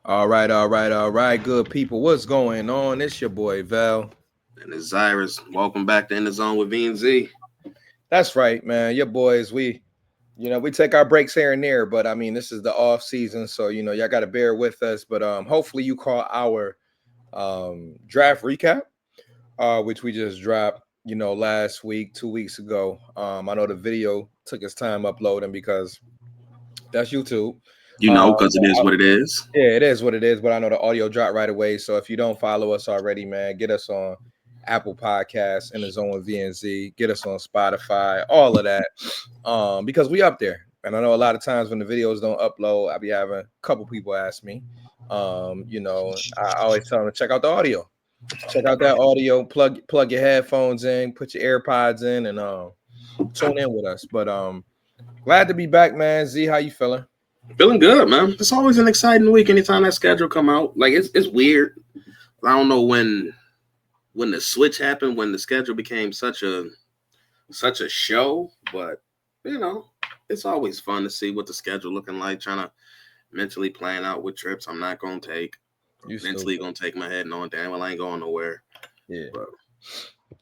All right, good people. What's going on? It's your boy Val. And it's Cyrus. Welcome back to In the Zone with V and Z. That's right, man. Your boys, we take our breaks here and there, but I mean, this is the off season, so y'all got to bear with us. But hopefully, you call our draft recap, which we just dropped, last week, 2 weeks ago. I know the video took its time uploading because that's YouTube. You know, because it is what it is. Yeah, it is what it is, but I know the audio dropped right away. So if you don't follow us already, man, get us on Apple Podcasts, In the Zone with VNZ, get us on Spotify, all of that. Because we up there. And I know a lot of times when the videos don't upload, I be having a couple people ask me. I always tell them to check out the audio. Check out that audio, plug your headphones in, put your AirPods in, and tune in with us. But glad to be back, man. Z, how you feeling? Feeling good, man. It's always an exciting week anytime that schedule come out. Like it's weird. I don't know when the switch happened, when the schedule became such a show, but it's always fun to see what the schedule looking like, trying to mentally plan out what trips I'm not gonna take. Mentally gonna take my head knowing damn well I ain't going nowhere. Yeah. But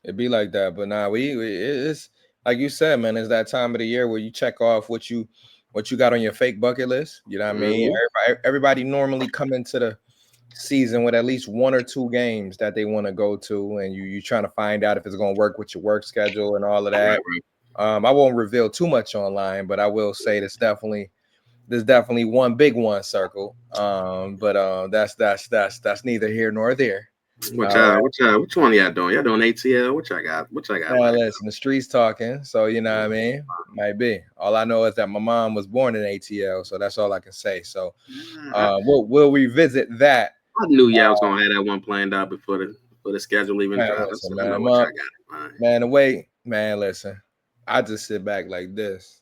It'd be like that, but nah, it's like you said, man. It's that time of the year where you check off what you got on your fake bucket list. You know what I mean? Everybody normally come into the season with at least one or two games that they want to go to, and you trying to find out if it's going to work with your work schedule and all of that. I won't reveal too much online, but I will say there's definitely one big one circle. But that's neither here nor there. Which one y'all doing? Y'all doing ATL? Which I got? Which I got? Listen, the streets talking, so you know what I mean. Might be. All I know is that my mom was born in ATL, so that's all I can say. So, we'll revisit that. I knew y'all was gonna have that one planned out before the schedule even dropped. Listen, I man, know what y'all got in mind. Man, the way, man, listen, I just sit back like this.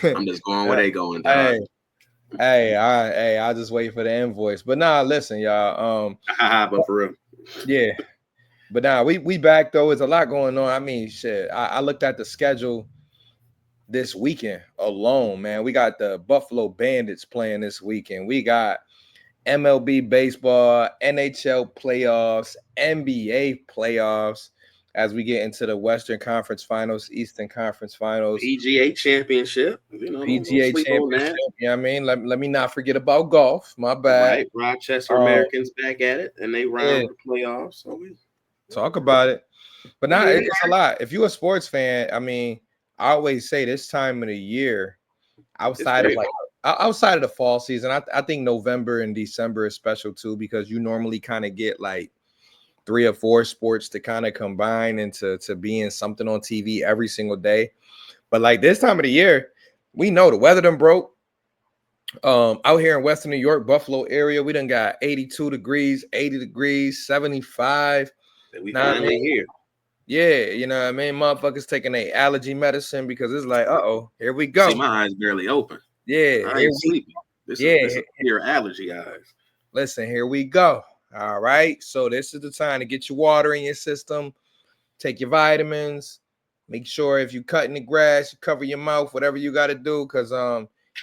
I'm just going where they going, dog. I just wait for the invoice. But nah, listen, y'all. But for real, yeah. But now we back though. There's a lot going on. I mean, shit. I looked at the schedule this weekend alone, man. We got the Buffalo Bandits playing this weekend. We got MLB baseball, NHL playoffs, NBA playoffs as we get into the Western Conference Finals, Eastern Conference Finals, PGA Championship. PGA Championship. You know what I mean? Let me not forget about golf. My bad. Right, Rochester Americans back at it, and they round with the playoffs. So we talk about it. But now it's a lot. If you're a sports fan, I mean, I always say this time of the year, outside of the fall season, I think November and December is special too, because you normally kind of get like 3 or 4 sports to kind of combine into being something on TV every single day. But like this time of the year, we know the weather done broke. Out here in Western New York, Buffalo area, we done got 82 degrees, 80 degrees, 75. We finally here. Yeah, you know what I mean? Motherfuckers taking a allergy medicine because it's like, here we go. See, my eyes barely open. Yeah, I ain't sleeping. This is your allergy eyes. Listen, here we go. All right. So this is the time to get your water in your system, take your vitamins, make sure if you're cutting the grass, you cover your mouth, whatever you got to do, because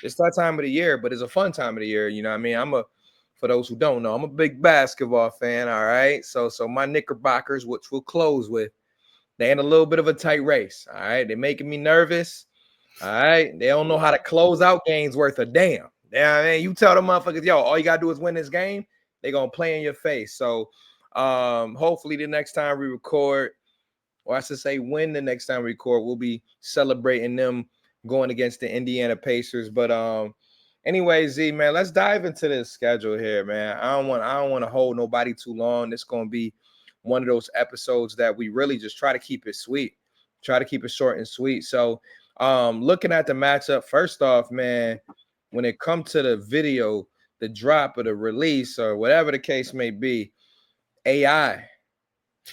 it's that time of the year, but it's a fun time of the year. You know what I mean? For those who don't know, I'm a big basketball fan. All right. So my Knickerbockers, which we'll close with, they in a little bit of a tight race. All right. They're making me nervous. All right. They don't know how to close out games worth a damn. Yeah, I mean, you tell them motherfuckers, yo, all you gotta do is win this game. They're gonna play in your face. So hopefully the next time we record, or I should say when the next time we record, we'll be celebrating them going against the Indiana Pacers. But anyway, Z, man, let's dive into this schedule here, man. I don't want to hold nobody too long. It's gonna be one of those episodes that we really just try to keep it sweet, try to keep it short and sweet. So looking at the matchup, first off, man, when it comes to the video, the drop or the release or whatever the case may be, AI.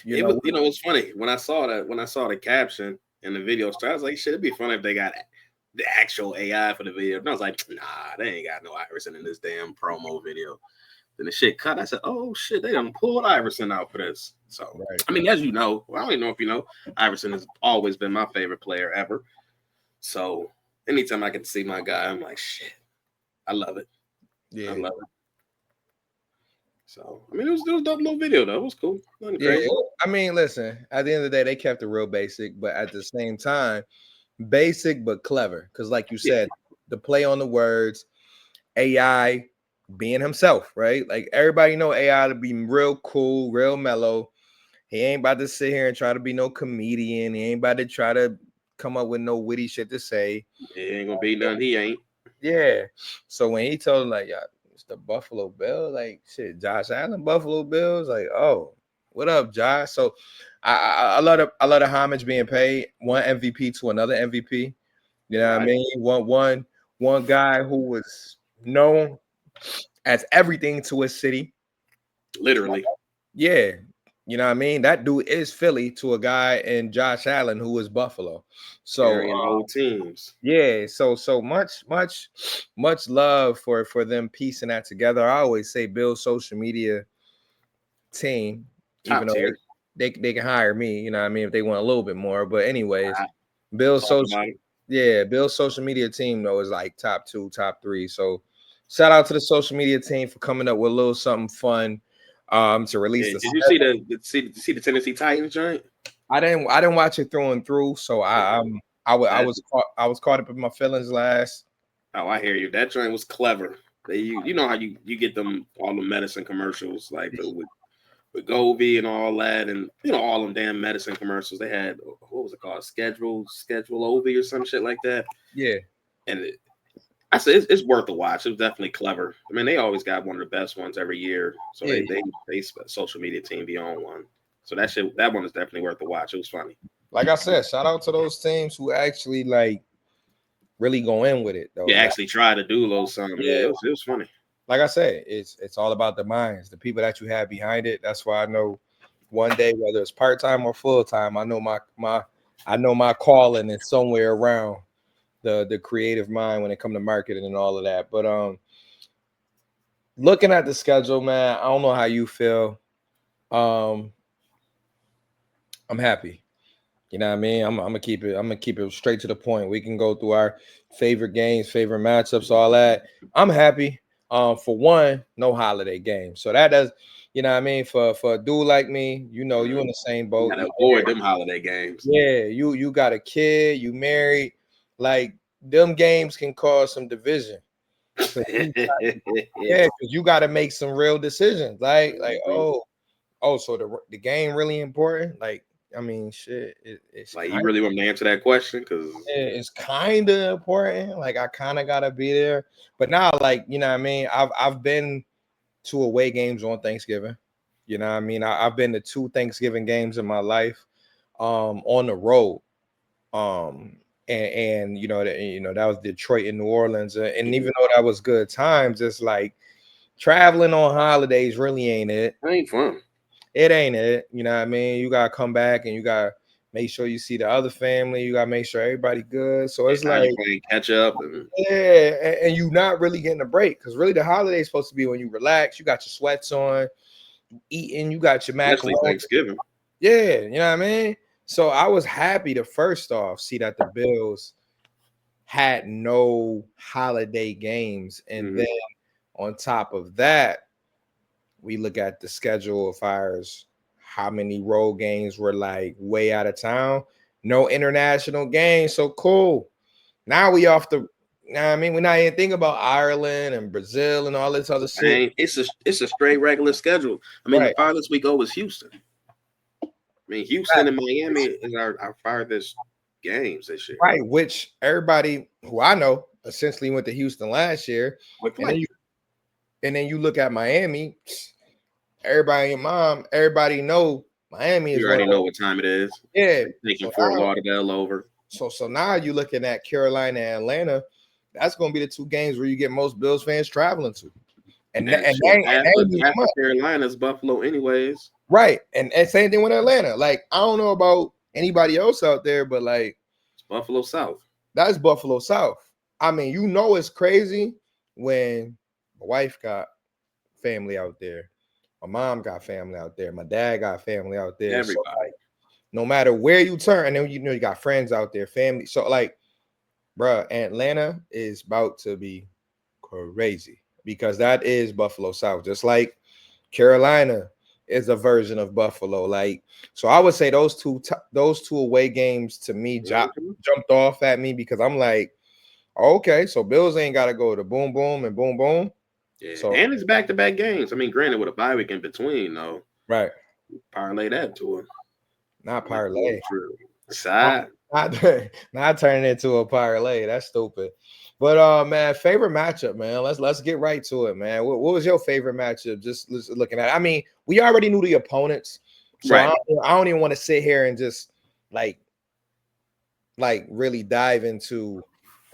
It's funny when I saw the caption and the video started. I was like, shit, it'd be funny if they got the actual AI for the video. And I was like, nah, they ain't got no Iverson in this damn promo video. Then the shit cut. I said, oh shit, they done pulled Iverson out for this. So I mean, as you know, I don't even know if you know, Iverson has always been my favorite player ever. So anytime I can see my guy, I'm like, shit, I love it. Yeah, I love it. So I mean, it was a dope little video though. It was cool. Nothing Yeah, crazy. I mean, listen. At the end of the day, they kept it real basic, but at the same time, basic but clever. Because, like you Yeah, said, the play on the words, AI being himself, right? Like everybody know AI to be real cool, real mellow. He ain't about to sit here and try to be no comedian. He ain't about to try to come up with no witty shit to say. it ain't gonna be nothing. He ain't. Yeah. So when he told him like, yeah, it's the Buffalo Bills, like shit, Josh Allen, Buffalo Bills, like, oh, what up, Josh? So I love the homage being paid. One MVP to another MVP. You know what I Right. mean? One guy who was known as everything to his city. Literally Yeah. You know what I mean? That dude is Philly to a guy in Josh Allen who is Buffalo. So carrying whole teams. yeah, so much love for them piecing that together. I always say build social media team, even Top though tier. they can hire me, you know what I mean, if they want a little bit more. But anyways, I build talk social about it. yeah, build social media team though is like top two, top three. So shout out to the social media team for coming up with a little something fun to release Yeah, the did you see schedule. see the Tennessee Titans joint? I didn't watch it through and through, so Yeah, that I was caught up in my feelings last. oh, I hear you. That joint was clever. They you know how you get them all the medicine commercials like with Govey and all that, and you know all them damn medicine commercials. They had what was it called? Schedule Ovi or some shit like that. Yeah, And I said it's worth a watch. It was definitely clever. I mean, they always got one of the best ones every year. So yeah. they social media team be on one. So that one is definitely worth a watch. It was funny. Like I said, shout out to those teams who actually like really go in with it though. Yeah, actually try to do a little something. Yeah, Yeah, it was funny. like I said, it's all about the minds, the people that you have behind it. That's why I know one day, whether it's part time or full time, I know my calling is somewhere around the creative mind when it comes to marketing and all of that. But looking at the schedule, man, I don't know how you feel. Um, I'm happy. You know what I mean? I'm gonna keep it. I'm gonna keep it straight to the point. We can go through our favorite games, favorite matchups, all that. I'm happy. For one, no holiday game. So that does, you know what I mean? For a dude like me, you know, you in the same You boat. gotta avoid them holiday games. Yeah, you got a kid, you married. Like them games can cause some division. 'Cause yeah, because you got to make some real decisions. Like so the game really important. Like I mean, shit, Like you really want me to answer that question? Because it's kind of important. Like I kind of gotta be there. But now, like you know, what I mean, I've been to away games on Thanksgiving. You know, what I mean, I've been to two Thanksgiving games in my life, on the road. And that was Detroit and New Orleans, and even though that was good times, it's like traveling on holidays really ain't it. that ain't fun. It ain't it. You know what I mean? You gotta come back and you gotta make sure you see the other family. You gotta make sure everybody good. So Yeah, it's now like, you playing catch up, and yeah, and you not really getting a break because really the holiday's supposed to be when you relax. You got your sweats on, eating. You got your especially macaroni. Thanksgiving. Yeah, you know what I mean. So I was happy to first off see that the Bills had no holiday games, and Mm-hmm. then on top of that, we look at the schedule of ours, how many road games were like way out of town, no international games. So cool. Now we off the, you know what I mean? We're not even thinking about Ireland and Brazil and all this other shit. Man, it's a straight regular schedule. I mean, the Right. farthest we go is Houston. I mean, Houston and Miami is our farthest games this year. Right. Which everybody who I know essentially went to Houston last year. Quick And then flight. you look at Miami, everybody know Miami is You one already of know those. what time it is. Yeah. Taking So Fort now Lauderdale over. So now you're looking at Carolina and Atlanta. That's going to be the two games where you get most Bills fans traveling to, And shit, ain't even half of much. Carolina's Buffalo, anyways. Right. And same thing with Atlanta. Like I don't know about anybody else out there, but like It's Buffalo South. that's Buffalo South. I mean, you know it's crazy when my wife got family out there, my mom got family out there, my dad got family out there. So Everybody. like, no matter where you turn, and then you got friends out there, family. So like, bruh, Atlanta is about to be crazy because that is Buffalo South. Just like Carolina is a version of Buffalo. Like, so I would say those two away games to me Mhm. jumped off at me because I'm like, okay, so Bills ain't got to go to boom boom and boom boom. Yeah, So and it's back-to-back games. I mean, granted, with a bye week in between, though, right, parlay that to a not nice little parlay. trip. Not, Side. not, not turning into a parlay. That's stupid. But man, favorite matchup, man. Let's get right to it, man. What was your favorite matchup? Just looking at it. I mean, we already knew the opponents, so Right. I don't even want to sit here and just like really dive into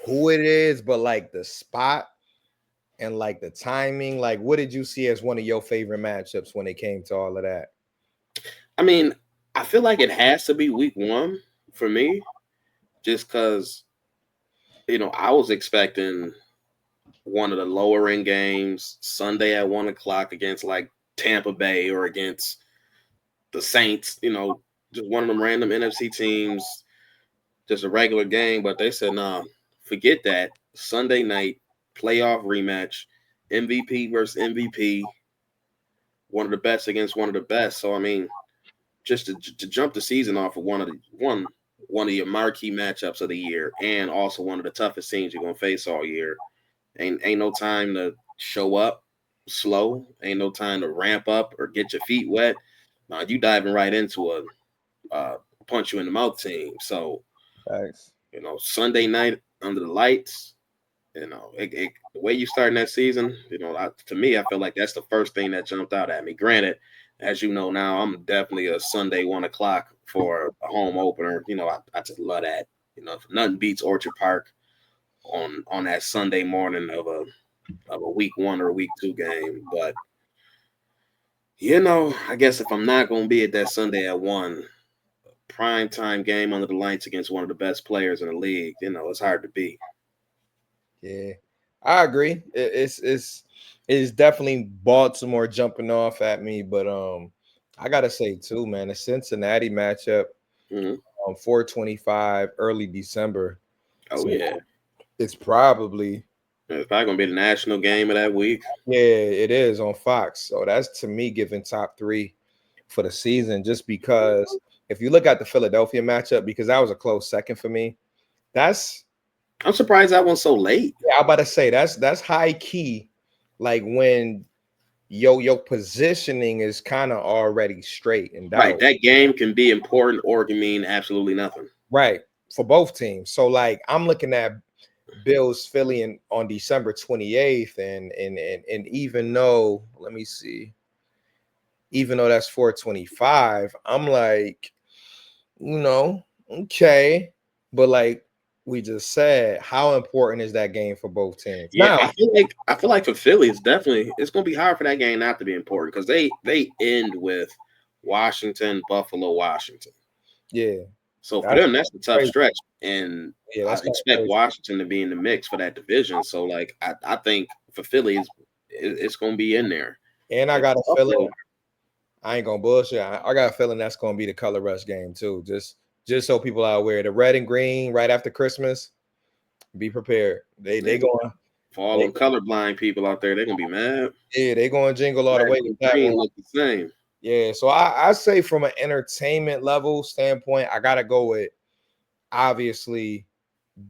who it is, but like the spot and like the timing. Like, what did you see as one of your favorite matchups when it came to all of that? I mean, I feel like it has to be week one for me, just because I was expecting one of the lower end games Sunday at 1 o'clock against like Tampa Bay or against the Saints. Just one of them random NFC teams, just a regular game. But they said, nah, forget that. Sunday night playoff rematch, MVP versus MVP, one of the best against one of the best. So I mean, just to jump the season off of one of your marquee matchups of the year, and also one of the toughest teams you're gonna face all year. Ain't no time to show up slow. Ain't no time to ramp up or get your feet wet. Now you diving right into a punch you in the mouth team. So Thanks. Sunday night under the lights. The way you starting that season, to me, I feel like that's the first thing that jumped out at me. Granted, as you know now, I'm definitely a Sunday 1 o'clock for a home opener. I just love that. Nothing beats Orchard Park on that Sunday morning of a week one or a week two game. But I guess if I'm not gonna be at that Sunday at 1, prime time game under the lights against one of the best players in the league, it's hard to beat. Yeah, I agree. It's definitely Baltimore jumping off at me, but I gotta say too, man, the Cincinnati matchup Mhm. on 425 early December. Oh So yeah. it's probably It's probably gonna be the national game of that week. yeah, it is on Fox. So that's to me giving top three for the season, just because if you look at the Philadelphia matchup, because that was a close second for me. That's I'm surprised that one's so late. yeah, I'm about to say that's high key, like when your positioning is kind of already straightened Right, out, that game can be important or it can mean absolutely nothing. right? For both teams. So like I'm looking at Bills Philly on December 28th, and even though let me see, even though that's 425, I'm like, okay, but like we just said, how important is that game for both teams? Yeah, Now, I feel like for Philly, it's gonna be hard for that game not to be important because they end with Washington, Buffalo, Washington. yeah, So for that's them, that's a tough crazy. stretch, and Yeah, I that's kind of expect crazy. Washington to be in the mix for that division. So like I think for Philly, it's gonna be in there. And I And got a feeling Buffalo, I ain't gonna bullshit. I got a feeling that's gonna be the color rush game too. Just so people are aware, the red and green right after Christmas. Be prepared. They man, going for all they them colorblind people out there, they're gonna be mad. yeah they going jingle all the Red way with and that green one. look the same. Yeah, so I say from an entertainment level standpoint, I gotta go with obviously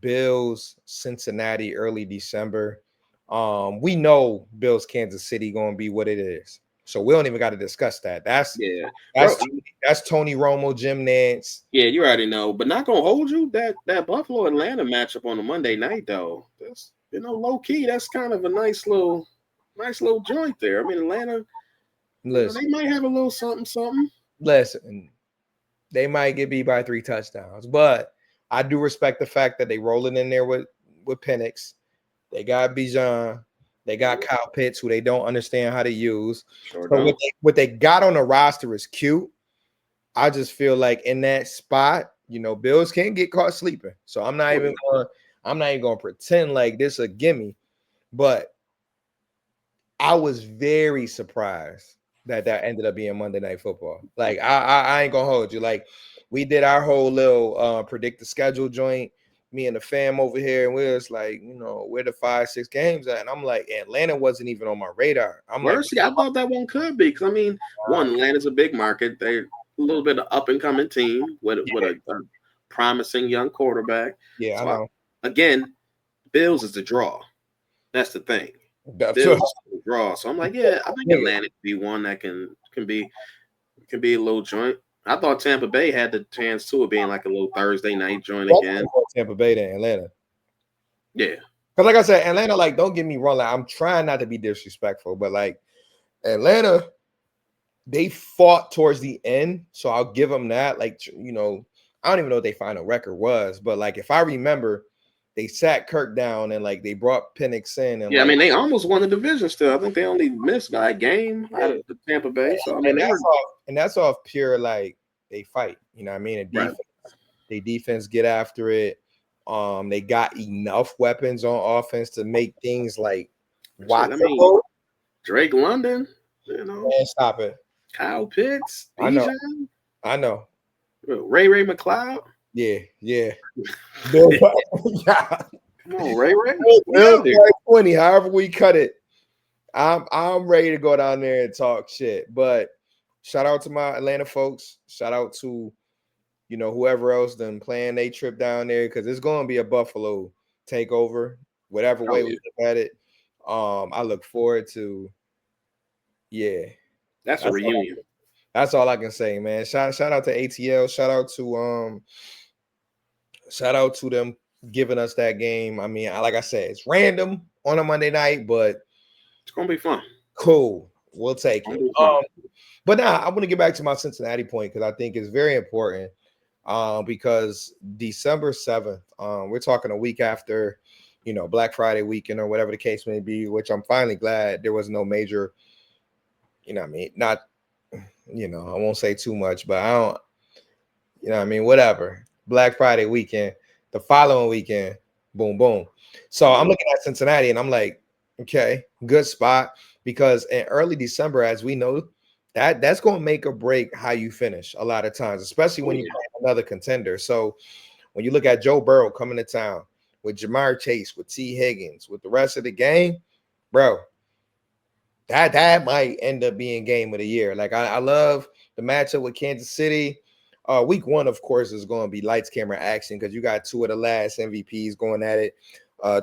Bills Cincinnati early December. We know Bills Kansas City gonna be what it is, so we don't even got to discuss that. Yeah, bro. That's that's Tony Romo, Jim Nance. Yeah, you already know, but not gonna hold you that Buffalo Atlanta matchup on a Monday night though. That's low key. That's kind of a nice little joint there. I mean, Atlanta, Listen, they might have a little something something. listen. They might get beat by 3 touchdowns, but I do respect the fact that they rolling in there with Penix. They got Bijan. They got Kyle Pitts, who they don't understand how to use. Sure So don't. what they got on the roster is cute. I just feel like in that spot, Bills can't get caught sleeping. So Oh yeah. I'm not even gonna pretend like this a gimme. But I was very surprised that ended up being Monday Night Football. Like I ain't gonna hold you. Like we did our whole little predict the schedule joint. me and the fam over here, and we're just like, where the 5-6 games at? And I'm like, Atlanta wasn't even on my radar. I'm like, Mercy, I thought that one could be because I mean, one, Atlanta's a big market. They're a little bit of up and coming team with a promising young quarterback. yeah, I So know. again, Bills is the draw. That's the thing. That's Bills is the draw. So I'm like, yeah, I think Atlanta could be one that can be a little joint. I thought Tampa Bay had the chance too of being like a little Thursday night joint again. Tampa Bay to Atlanta. Yeah. Because like I said, Atlanta, like, don't get me wrong, like, I'm trying not to be disrespectful, but like Atlanta, they fought towards the end, so I'll give them that. Like, I don't even know what their final record was, but like if I remember, they sat Kirk down and like they brought Penix in, and Yeah, like, I mean they almost won the division still. I think they only missed by a game out of the Tampa Bay. So I mean that's off pure like they fight. You know what I mean? They defense get after it. They got enough weapons on offense to make things like watchable. Drake London, man, stop it. Kyle Pitts, I know. Ray McLeod. Yeah. Come on, Ray. 20, however we cut it. I'm ready to go down there and talk shit. But shout out to my Atlanta folks. Shout out to whoever else done playing their trip down there, because it's going to be a Buffalo takeover, whatever way we look at it. I look forward to. Yeah, that's a reunion. That's all I can say, man. Shout out to ATL. Shout out to them giving us that game. I mean, like I said, it's random on a Monday night, but it's gonna be fun. Cool. We'll take it. But now I want to get back to my Cincinnati point, because I think it's very important. Because December 7th, we're talking a week after, Black Friday weekend or whatever the case may be, which I'm finally glad there was no major, not, I won't say too much, but I don't, whatever. Black Friday weekend, the following weekend, boom, boom. So I'm looking at Cincinnati and I'm like, okay, good spot, because in early December, as we know, that's going to make or break how you finish a lot of times, especially when you play another contender. So when you look at Joe Burrow coming to town with Jamar Chase, with T. Higgins, with the rest of the game, bro, that might end up being game of the year. Like I love the matchup with Kansas City. Week 1, of course, is going to be lights, camera, action, because you got 2 of the last MVPs going at it.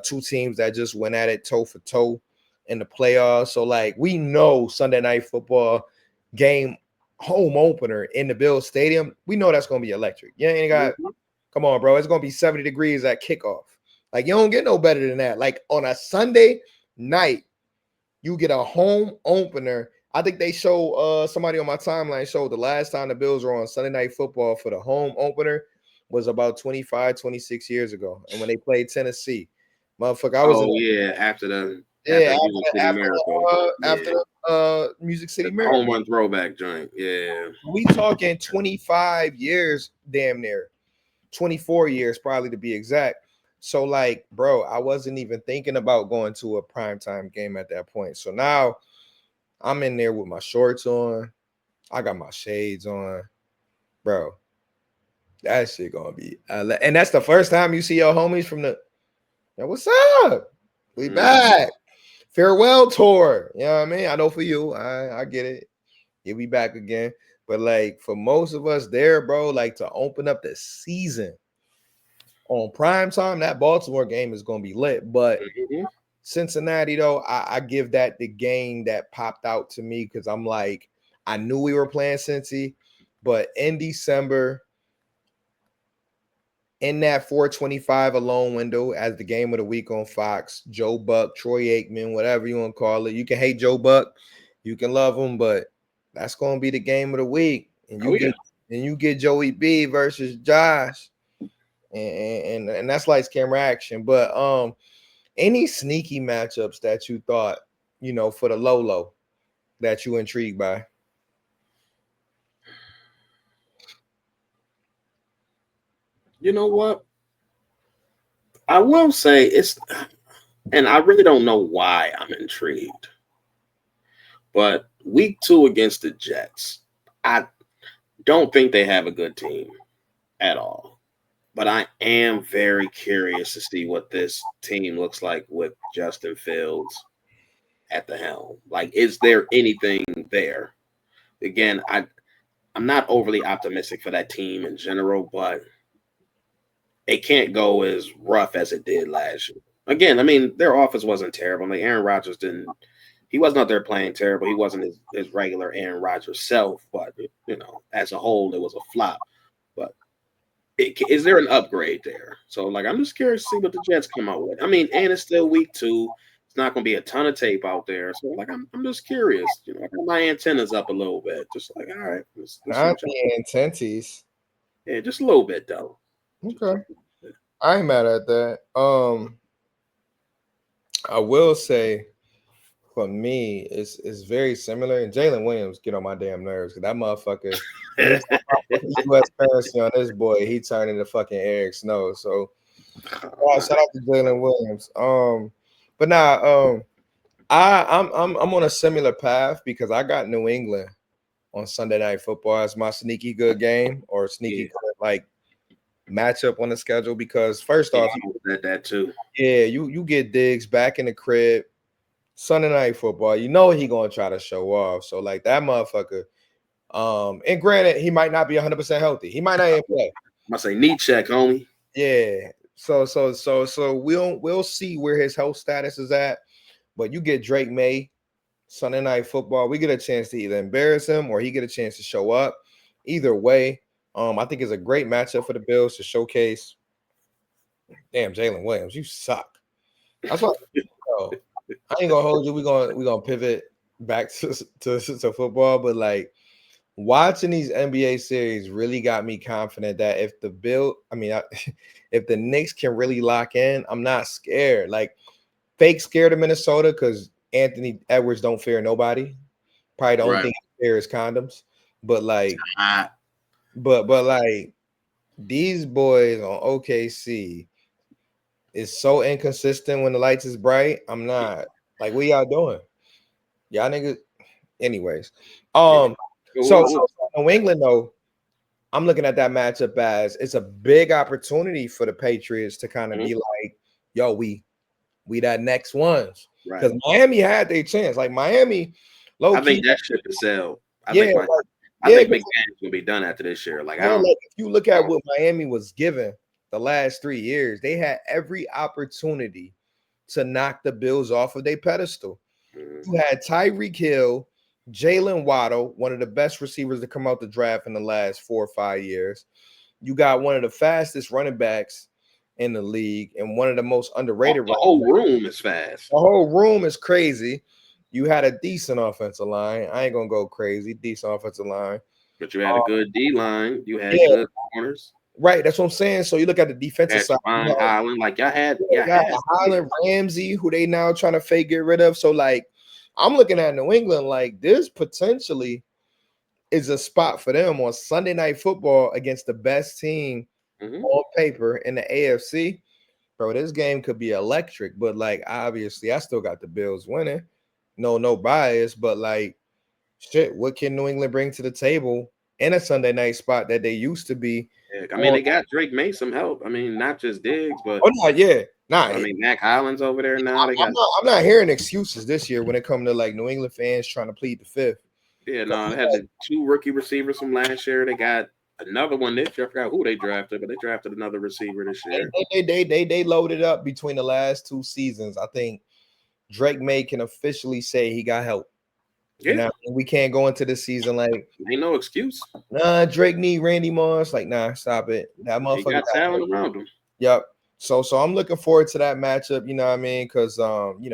2 teams that just went at it toe for toe in the playoffs. So like we know Sunday Night Football game home opener in the Bills Stadium, we know that's gonna be electric. You ain't got come on, bro. It's gonna be 70 degrees at kickoff. Like, you don't get no better than that. Like, on a Sunday night, you get a home opener. I think they show somebody on my timeline showed the last time the Bills were on Sunday Night Football for the home opener was about 25, 26 years ago. And when they played Tennessee, motherfucker, I was after the Music City Miracle. Home run throwback joint. Yeah. We talking 25 years, damn near. 24 years, probably, to be exact. So, like, bro, I wasn't even thinking about going to a primetime game at that point. So now I'm in there with my shorts on. I got my shades on. Bro, that shit gonna be and that's the first time you see your homies from the what's up? We back. Farewell tour. You know what I mean? I know for you, I get it. You'll be back again. But like for most of us there, bro, like to open up the season on prime time, that Baltimore game is gonna be lit. But Cincinnati, though, I give that the game that popped out to me, because I'm like, I knew we were playing Cincy, but in December, in that 425 alone window as the game of the week on Fox, Joe Buck, Troy Aikman, whatever you want to call it. You can hate Joe Buck, you can love him, but that's going to be the game of the week. And you get Joey B versus Josh, and that's lights, camera, action. But any sneaky matchups that you thought, for the low that you intrigued by? You know what? I will say and I really don't know why I'm intrigued, but week 2 against the Jets, I don't think they have a good team at all. But I am very curious to see what this team looks like with Justin Fields at the helm. Like, is there anything there? Again, I'm not overly optimistic for that team in general, but it can't go as rough as it did last year. Again, I mean, their offense wasn't terrible. Like Aaron Rodgers didn't, he wasn't out there playing terrible. He wasn't his regular Aaron Rodgers self, but as a whole, it was a flop. But is there an upgrade there? So, like, I'm just curious to see what the Jets come out with. I mean, and it's still week 2. It's not going to be a ton of tape out there. So, like, I'm just curious. I got my antennas up a little bit. Just like, all right, let's see Not what y'all. the intensities. Yeah, just a little bit though. Okay. I ain't mad at that. I will say for me, it's very similar. And Jalen Williams get on my damn nerves because that motherfucker. U.S. currency on this boy, he turned into fucking Eric Snow. So shout out to Jalen Williams. But nah, I'm on a similar path because I got New England on Sunday Night Football as my sneaky good game or sneaky Yeah. good like matchup on the schedule because first off, I said that too. yeah, you get Diggs back in the crib. Sunday Night Football, you know he gonna try to show off. So like that motherfucker. And granted, he might not be 100% healthy. He might not even play. I say knee check, homie. Yeah. So we'll see where his health status is at. But you get Drake May Sunday Night Football. We get a chance to either embarrass him or he get a chance to show up. Either way, I think it's a great matchup for the Bills to showcase. Damn, Jalen Williams, you suck. That's what I ain't gonna hold you. We're gonna pivot back to football, but like watching these NBA series really got me confident that if if the Knicks can really lock in, I'm not scared. Like fake scared of Minnesota because Anthony Edwards don't fear nobody. Probably the only thing he fears is condoms. But like, but like these boys on OKC is so inconsistent when the lights is bright. I'm not like, what y'all doing? Y'all niggas. Anyways, so New England though, I'm looking at that matchup as it's a big opportunity for the Patriots to kind of be like, yo, we that next ones. Because Miami had their chance. Like Miami, low key. I think that ship is sailed. I think McMahon's gonna be done after this year. Like, I don't. Like if you look at what Miami was given the last 3 years, they had every opportunity to knock the Bills off of their pedestal. You had Tyreek Hill, Jalen Waddle, one of the best receivers to come out the draft in the last 4 or 5 years. You got one of the fastest running backs in the league and one of the most underrated. The whole room is fast. The whole room is crazy. You had a decent offensive line. I ain't gonna go crazy. Decent offensive line. But you had a good D line. You had good corners. Right, that's what I'm saying. So you look at the defensive side. Highland, like y'all had Highland, Ramsey, who they now trying to fake get rid of. So like, I'm looking at New England like this potentially is a spot for them on Sunday Night Football against the best team on paper in the AFC. Bro, this game could be electric, but like obviously, I still got the Bills winning. No bias, but like, shit, what can New England bring to the table in a Sunday night spot that they used to be? Yeah, I mean, they got Drake May some help. I mean, not just Diggs, but I mean, Mac Hollins over there now. I'm not hearing excuses this year when it comes to like New England fans trying to plead the fifth. Yeah, no, they had the 2 rookie receivers from last year. They got another one this year. I forgot who they drafted, but they drafted another receiver this year. They loaded up between the last 2 seasons. I think Drake May can officially say he got help. Yeah, now, we can't go into this season like ain't no excuse. Nah, Drake need Randy Moss. Like, nah, stop it. That motherfucker got talent around him. Yep. So I'm looking forward to that matchup. You know what I mean? Because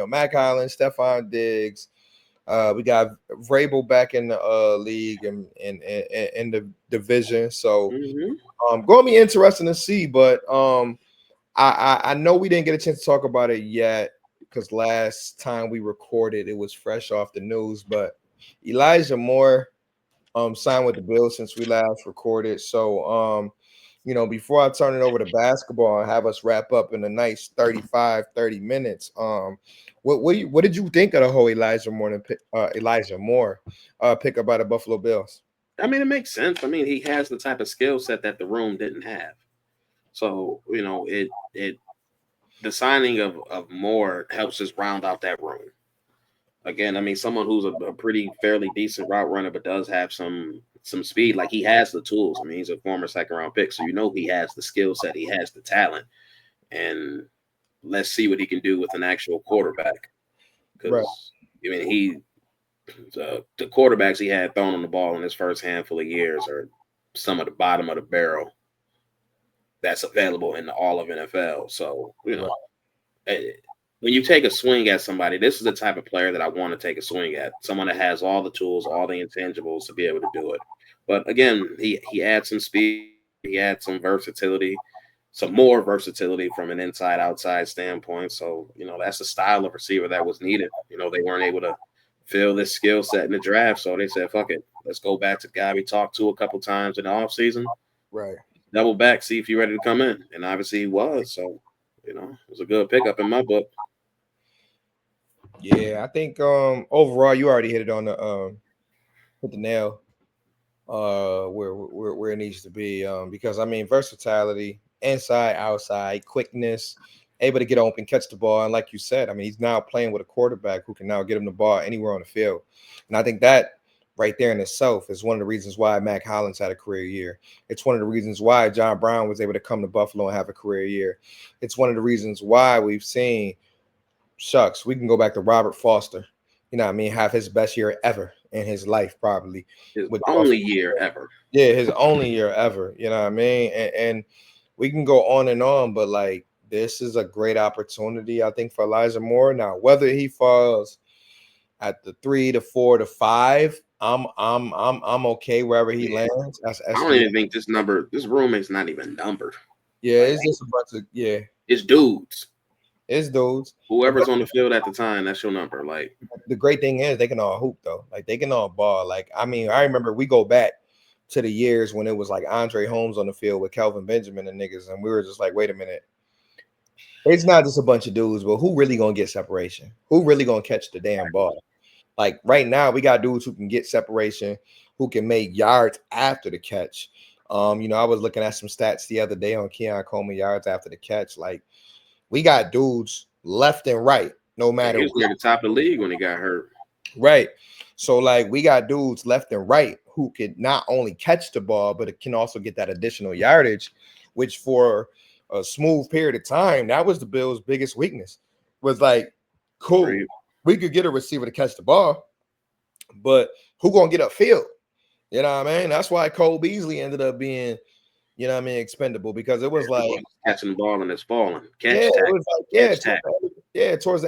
Mac Hollins, Stephon Diggs. We got Vrabel back in the league and in the division. So gonna be interesting to see. But I know we didn't get a chance to talk about it yet because last time we recorded it was fresh off the news. But Elijah Moore signed with the Bills since we last recorded. So before I turn it over to basketball and have us wrap up in a nice 30 minutes, what did you think of the whole Elijah Moore pickup by the Buffalo Bills? I mean, it makes sense. I mean, he has the type of skill set that the room didn't have. So it the signing of Moore helps us round out that room. Again, I mean, someone who's a pretty fairly decent route runner, but does have some speed. Like he has the tools. I mean, he's a former second round pick, so he has the skill set, he has the talent, and let's see what he can do with an actual quarterback. Right, Because I mean, the quarterbacks he had thrown on the ball in his first handful of years are some of the bottom of the barrel that's available in the all of NFL. So right, eh, when you take a swing at somebody, this is the type of player that I want to take a swing at. Someone that has all the tools, all the intangibles to be able to do it. But again, he adds some speed, he adds some versatility, some more versatility from an inside outside standpoint. So, that's the style of receiver that was needed. They weren't able to fill this skill set in the draft. So they said, fuck it. Let's go back to the guy we talked to a couple times in the offseason, right. double back, see if he's ready to come in. And obviously he was. So, it was a good pickup in my book. Yeah, I think overall you already hit it on the nail where it needs to be because I mean versatility, inside, outside, quickness, able to get open, catch the ball, and like you said, I mean he's now playing with a quarterback who can now get him the ball anywhere on the field, and I think that right there in itself is one of the reasons why Mac Hollins had a career year. It's one of the reasons why John Brown was able to come to Buffalo and have a career year. It's one of the reasons why we've seen shucks, we can go back to Robert Foster. You know what I mean? Have his best year ever in his life, probably His with the only Buffalo. year ever. Yeah, his only year ever. You know what I mean? And we can go on and on, but like this is a great opportunity, I think, for Elijah Moore. Now, whether he falls at the 3 to 4 to 5, I'm okay wherever he Yeah. lands. That's I don't SGA. even think this room is not even numbered. Yeah, Like it's just a bunch of it's dudes. it's dudes. Whoever's on the field at the time, that's your number. Like The great thing is they can all hoop though. Like they can all ball. Like I mean, I remember we go back to the years when it was like Andre Holmes on the field with Kelvin Benjamin and niggas, and we were just like, wait a minute, it's not just a bunch of dudes, but who really gonna get separation? Who really gonna catch the damn ball? Like right now, we got dudes who can get separation, who can make yards after the catch. I was looking at some stats the other day on Keon Coleman yards after the catch. Like we got dudes left and right, no he matter was what. near the top of the league when he got hurt. Right. So like we got dudes left and right who could not only catch the ball, but it can also get that additional yardage, which for a smooth period of time, that was the Bills' biggest weakness. Was like, cool, Agreed. we could get a receiver to catch the ball, but who gonna get upfield? You know what I mean? That's why Cole Beasley ended up being, expendable because it was He like, was catching the ball and it's falling. yeah, Catch it tack, was like, catch tack. towards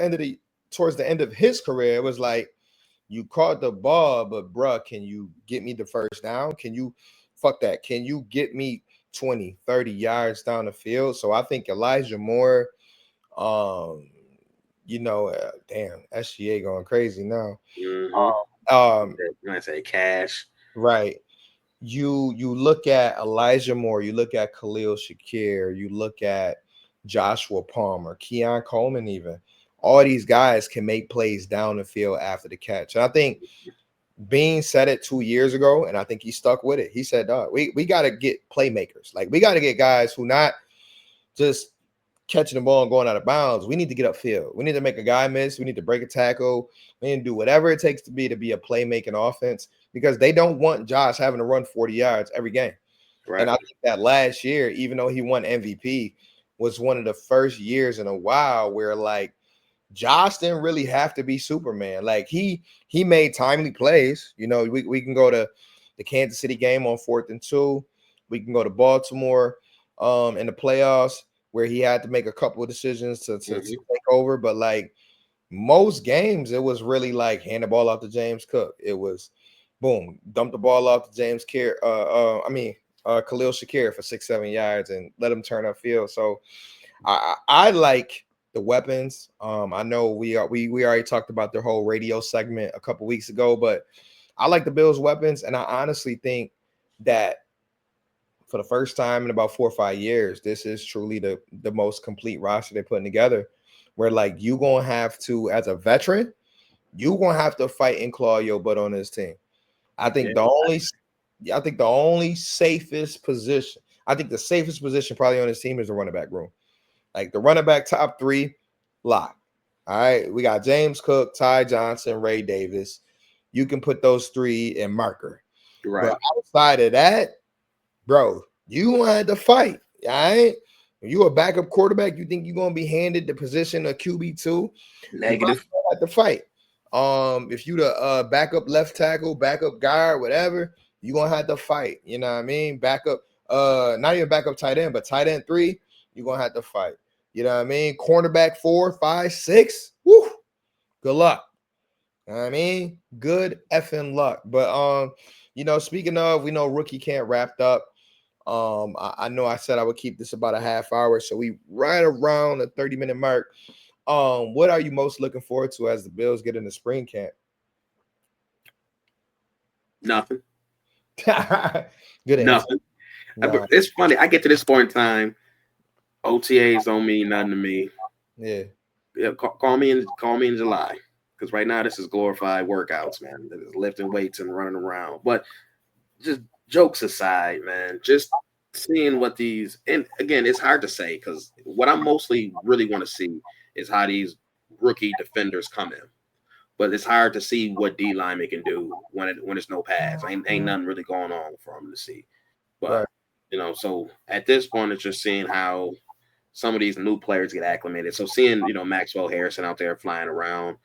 the end of his career, it was like you caught the ball, but bruh, can you get me the first down? Can you fuck that? Can you get me 20, 30 yards down the field? So I think Elijah Moore, um, damn, SGA going crazy now. Mm-hmm. Um, I say cash. right. You look at Elijah Moore, you look at Khalil Shakir, you look at Joshua Palmer, Keon Coleman, even all these guys can make plays down the field after the catch. And I think Bean said it 2 years ago, and I think he stuck with it. He said, we got to get playmakers. Like, we got to get guys who not just catching the ball and going out of bounds. We need to get upfield. We need to make a guy miss. We need to break a tackle. We need to do whatever it takes to be a playmaking offense because they don't want Josh having to run 40 yards every game. Right. And I think that last year, even though he won MVP, was one of the first years in a while where like Josh didn't really have to be Superman. Like he made timely plays. We can go to the Kansas City game on 4th and 2. We can go to Baltimore in the playoffs where he had to make a couple of decisions to Mm-hmm. take over. But like most games, it was really like hand the ball off to James Cook. It was boom, dump the ball off to Khalil Shakir for 6, 7 yards and let him turn upfield. So I like the weapons. I know we already talked about their whole radio segment a couple weeks ago, but I like the Bills' weapons, and I honestly think that for the first time in about 4 or 5 years, this is truly the most complete roster they're putting together. Where like you gonna have to, as a veteran, you gonna have to fight and claw your butt on this team. I think Yeah. the only, I think the only safest position. I think the safest position probably on this team is the running back room. Like the running back top 3, lock. All right, we got James Cook, Ty Johnson, Ray Davis. You can put those 3 in marker. Right. But outside of that, bro, you want to fight. All right. If you a backup quarterback, you think you're gonna be handed the position of QB2, you probably Negative. have to fight. If you the backup left tackle, backup guard, whatever, you're gonna have to fight. You know what I mean? Backup, not even backup tight end, but tight end 3, you're gonna have to fight. You know what I mean? Cornerback 4, 5, 6. Woo, good luck. You know what I mean? Good effing luck. But speaking of, we know rookie camp wrapped up. I know I said I would keep this about a half hour, so we right around the 30-minute mark. What are you most looking forward to as the Bills get into spring camp? Nothing. Good answer. Nothing. Nah, It's funny. I get to this point in time, OTAs don't mean nothing to me. yeah, Yeah, call me in July, because right now this is glorified workouts, man. It's lifting weights and running around. But just jokes aside, man, just seeing what these, and again, it's hard to say because what I mostly really want to see is how these rookie defenders come in. But it's hard to see what D lineman can do when it's no pass. Ain't nothing really going on for them to see. But right, so at this point, it's just seeing how some of these new players get acclimated. So seeing, Maxwell Harrison out there flying around,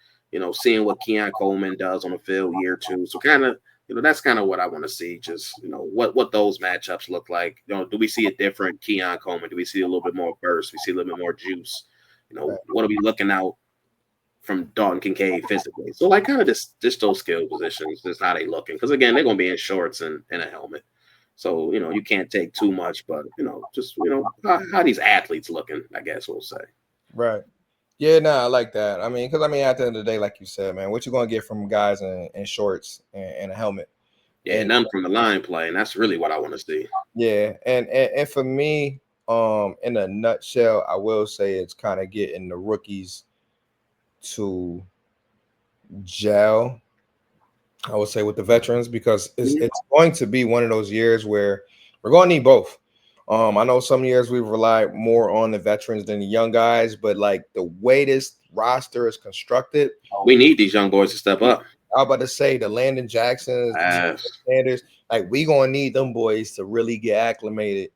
seeing what Keon Coleman does on the field year 2. So kind of, that's kind of what I want to see. Just, what those matchups look like. Do we see a different Keon Coleman? Do we see a little bit more burst? We see a little bit more juice? right, What are we looking out from Dalton Kincaid physically? So like kind of just those skill positions, just how they looking. Because again, they're gonna be in shorts and a helmet. So, you can't take too much, but just how these athletes looking, I guess we'll say. right. Yeah, I like that. I mean, because at the end of the day, like you said, man, what you gonna get from guys in shorts and a helmet? Yeah, And none from the line play, and that's really what I want to see. yeah, and for me, in a nutshell, I will say it's kind of getting the rookies to gel. I would say with the veterans because it's going to be one of those years where we're going to need both. I know some years we've relied more on the veterans than the young guys, but like the way this roster is constructed, We need these young boys to step up. I'm about to say the Landon Jacksons, the Jason Yes. Sanders, like we gonna need them boys to really get acclimated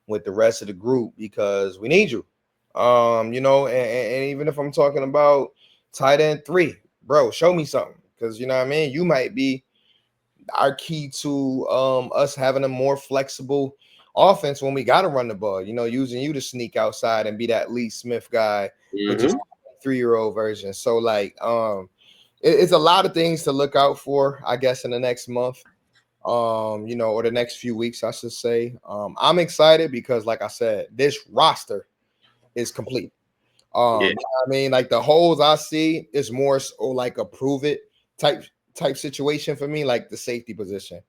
with the rest of the group because we need you. And even if I'm talking about tight end 3, bro, show me something because you know what I mean. You might be our key to us having a more flexible offense when we got to run the ball. Using you to sneak outside and be that Lee Smith guy, but just Mm-hmm. 3-year-old version. So like it's a lot of things to look out for, I guess, in the next month, or the next few weeks, I should say. I'm excited because, like I said, this roster is complete. Yeah. I mean, like the holes I see is more so like a prove it type situation for me, like the safety position.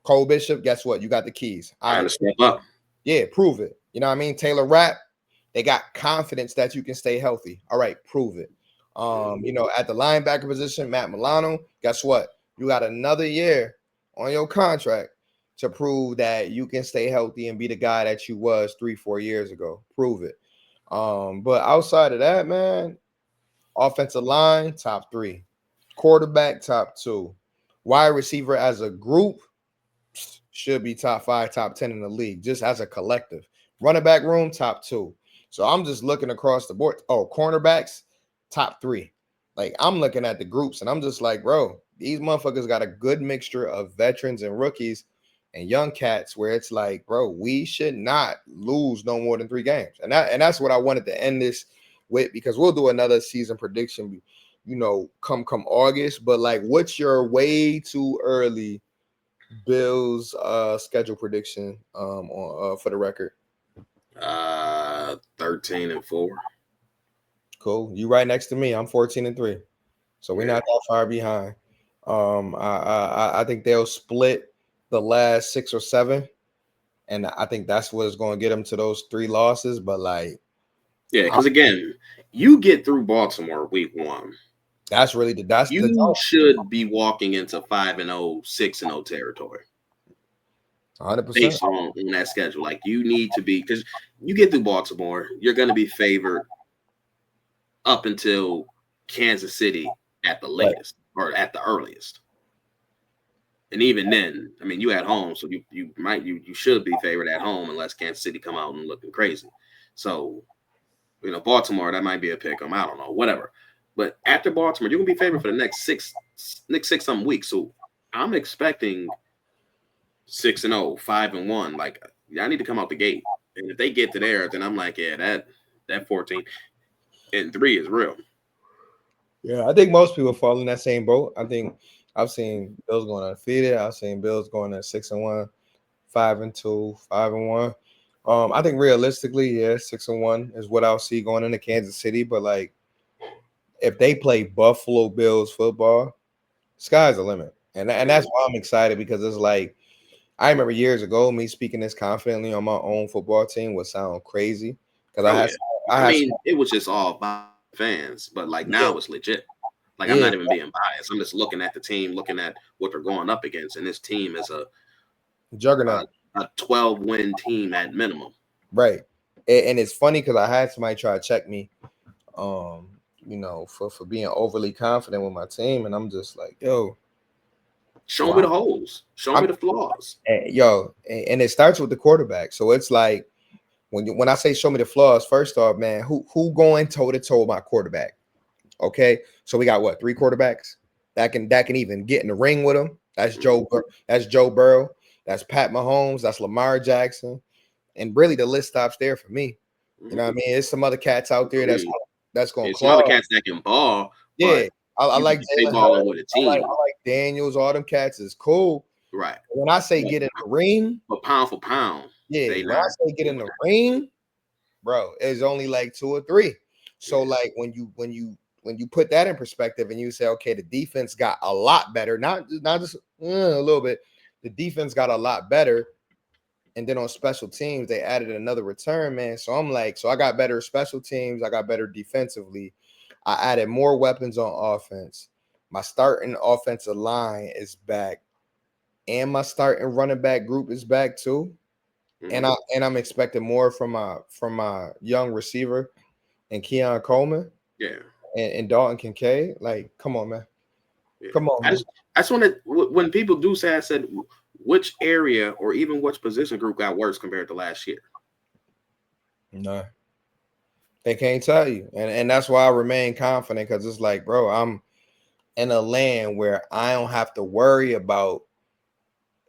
Cole Bishop, guess what? You got the keys. All Time right, to step up. yeah, prove it. You know what I mean? Taylor Rapp, they got confidence that you can stay healthy. All right, prove it. At the linebacker position, Matt Milano, guess what? You got another year on your contract to prove that you can stay healthy and be the guy that you was 3-4 years ago. Prove it. But outside of that, man, offensive line, top 3. Quarterback, top 2. Wide receiver as a group, should be top 5, top 10 in the league, just as a collective. Running back room, top 2. So I'm just looking across the board. Oh, cornerbacks, top 3. Like I'm looking at the groups and I'm just like, bro, these motherfuckers got a good mixture of veterans and rookies and young cats where it's like, bro, we should not lose no more than 3 games. And that's what I wanted to end this with because we'll do another season prediction, come August. But like, what's your way too early Bills schedule prediction on for the record? 13-4. Cool. You right next to me. I'm 14-3. So we're Yeah. not that far behind. I think they'll split the last 6 or 7. And I think that's what is going to get them to those 3 losses. But like, Yeah, because again, you get through Baltimore week 1. that's the You should be walking into 5-0, 6-0 territory. 100%. based on that schedule. Like you need to be because you get through Baltimore, you're going to be favored up until Kansas City at the Right. latest or at the earliest. And even then, I mean, you at home, so you should be favored at home unless Kansas City come out and looking crazy. So Baltimore, that might be a pick 'em. I don't know, whatever. But after Baltimore, you're gonna be favored for the next six some weeks. So I'm expecting 6-0, 5-1. Like I need to come out the gate. And if they get to there, then I'm like, yeah, that 14-3 is real. Yeah, I think most people fall in that same boat. I think I've seen Bills going undefeated. I've seen Bills going at 6-1, 5-2, 5-1. I think realistically, yeah, 6-1 is what I'll see going into Kansas City. But like, if they play Buffalo Bills football, sky's the limit, and that's why I'm excited because it's like I remember years ago me speaking this confidently on my own football team would sound crazy because Oh yeah. I I had mean, it was just all by fans, but like yeah, now it's legit. Like I'm yeah, not even being biased. I'm just looking at the team, looking at what they're going up against, and this team is a, juggernaut. a 12 win team at minimum. Right. And it's funny because I had somebody try to check me, um, for being overly confident with my team, and I'm just like, yo, Show me wow, the holes. Show me I'm the flaws. and it starts with the quarterback. So it's like when I say show me the flaws, first off, man, who going toe to toe with my quarterback? Okay, so we got what 3 quarterbacks that can even get in the ring with him. That's Joe Burrow. That's Pat Mahomes. That's Lamar Jackson. And really, the list stops there for me. You know what I Mhm. mean? There's some other cats out there Agreed. that's gonna There's some other claw. cats that can ball, Yeah, but I like they Jalen balling Hurts. with a I team, like Daniels. All them cats is cool. right? When I say But, get in the ring, but pound for pound, yeah. they When I not. say get in the ring, bro, it's only like 2 or 3. So Yeah. like when you put that in perspective and you say, okay, the defense got a lot better, not just a little bit. The defense got a lot better. And then on special teams, they added another return, man. So I'm like, so I got better special teams, I got better defensively. I added more weapons on offense. My starting offensive line is back, and my starting running back group is back too. And Mhm. I'm expecting more from my young receiver and Keon Coleman Yeah. and Dalton Kincaid. Like, come on, man. Yeah. Come on, I man. just I just want to when people do say I said which area or even which position group got worse compared to last year. No, they can't tell you. And that's why I remain confident because it's like, bro, I'm in a land where I don't have to worry about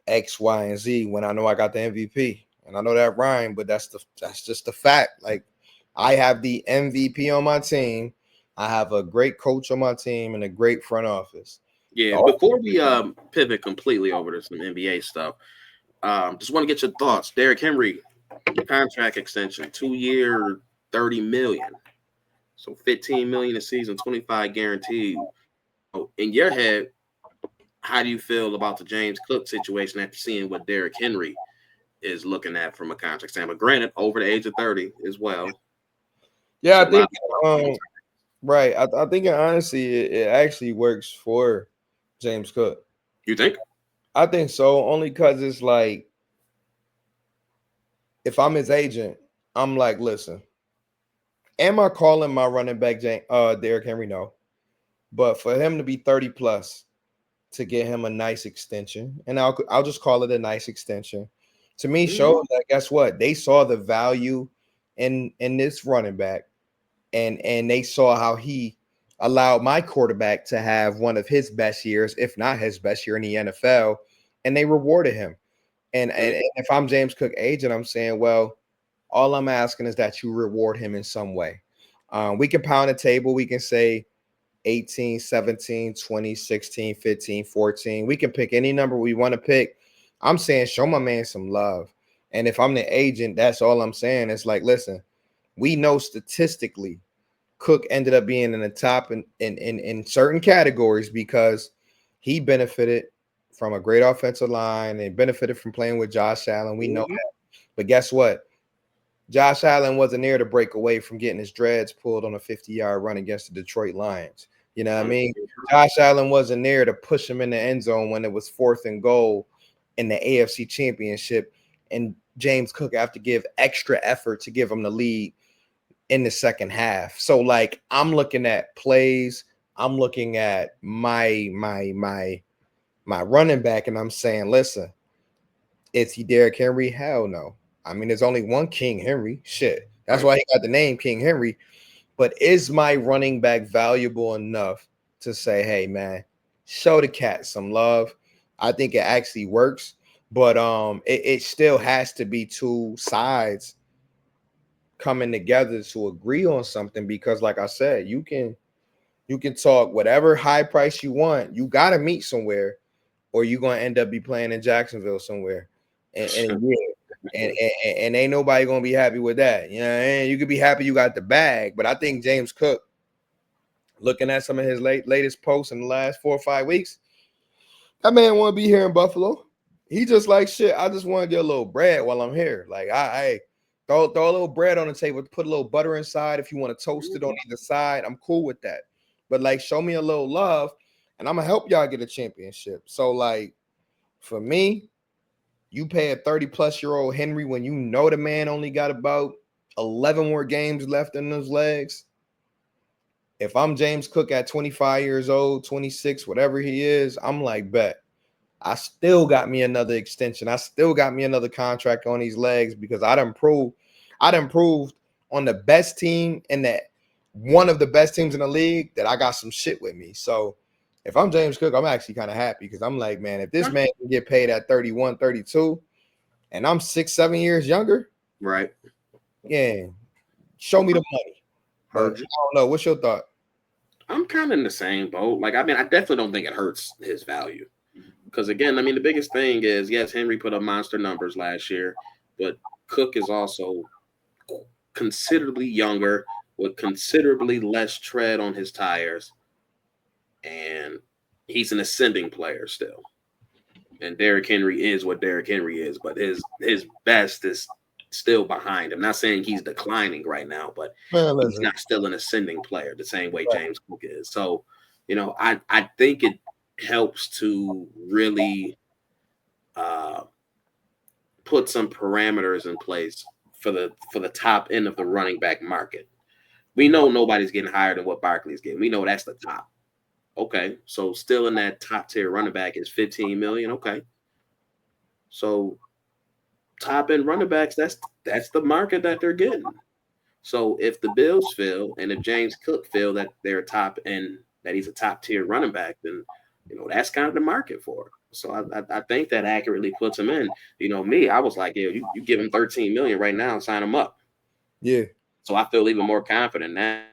X, Y, and Z when I know I got the MVP. And I know that rhyme, but that's just the fact. Like I have the MVP on my team. I have a great coach on my team and a great front office. Yeah. Oh, Before we pivot completely over to some NBA stuff, just want to get your thoughts. Derrick Henry contract extension, 2 year, 30 million. So 15 million a season, 25 guaranteed. So in your head, how do you feel about the James Cook situation after seeing what Derrick Henry is looking at from a contract standpoint? Granted, over the age of 30 as well. yeah, So I a lot think of um right. I think honestly it actually works for James Cook. you think? I think so, only because it's like if I'm his agent, I'm like, listen, am I calling my running back Derrick Henry? No. But for him to be 30 plus to get him a nice extension, and I'll just call it a nice extension, to me Mhm. shows that guess what? They saw the value in this running back, and they saw how he allowed my quarterback to have one of his best years, if not his best year in the NFL, and they rewarded him. And if I'm James Cook agent, I'm saying, well, all I'm asking is that you reward him in some way. We can pound the table. We can say 18, 17, 20, 16, 15, 14. We can pick any number we want to pick. I'm saying show my man some love. And if I'm the agent, that's all I'm saying. It's like, listen, we know statistically Cook ended up being in the top in certain categories because he benefited from a great offensive line and benefited from playing with Josh Allen. We know Mhm. that. But guess what? Josh Allen wasn't there to break away from getting his dreads pulled on a 50-yard run against the Detroit Lions. You know what I mean? Josh Allen wasn't there to push him in the end zone when it was 4th and goal in the AFC Championship, and James Cook have to give extra effort to give him the lead in the second half. So like I'm looking at plays, I'm looking at my running back, and I'm saying, listen, is he Derrick Henry? Hell no. I mean, there's only one King Henry. Shit. That's Right. why he got the name King Henry. But is my running back valuable enough to say, hey man, show the cat some love? I think it actually works, but it still has to be two sides coming together to agree on something, because like I said, you can talk whatever high price you want. You gotta meet somewhere, or you're gonna end up be playing in Jacksonville somewhere. And yeah, and ain't nobody gonna be happy with that. You know, and you could be happy you got the bag, but I think James Cook, looking at some of his latest posts in the last 4 or 5 weeks, that man want to be here in Buffalo. He just like shit. I just want to get a little bread while I'm here. Like I throw a little bread on the table, put a little butter inside. If you want to toast it on either side, I'm cool with that. But like, show me a little love, and I'm gonna help y'all get a championship. So like, for me, you pay a 30-plus-year-old Henry when you know the man only got about 11 more games left in those legs. If I'm James Cook at 25 years old, 26, whatever he is, I'm like, bet. I still got me another extension. I still got me another contract on these legs, because I done proved on the best team and that one of the best teams in the league that I got some shit with me. So if I'm James Cook, I'm actually kind of happy, because I'm like, man, if this man can get paid at 31, 32, and I'm 6, 7 years younger, Right. yeah, show me the money. But I Heard you. don't know. What's your thought? I'm kind of in the same boat. Like, I mean, I definitely don't think it hurts his value. Because, again, I mean, the biggest thing is, yes, Henry put up monster numbers last year, but Cook is also considerably younger with considerably less tread on his tires. And he's an ascending player still. And Derrick Henry is what Derrick Henry is, but his best is still behind him. Not saying he's declining right now, but Man, he's listen. not still an ascending player the same way Right. James Cook is. So, I think it helps to really put some parameters in place for the top end of the running back market. We know nobody's getting higher than what Barkley's getting. We know that's the top. Okay, so still in that top tier running back is 15 million. Okay, so top end running backs, that's the market that they're getting. So if the Bills feel and if James Cook feel that they're top and that he's a top tier running back, then that's kind of the market for it. So I think that accurately puts him in. Me, I was like, yeah, you give him 13 million right now and sign him up. Yeah. So I feel even more confident now.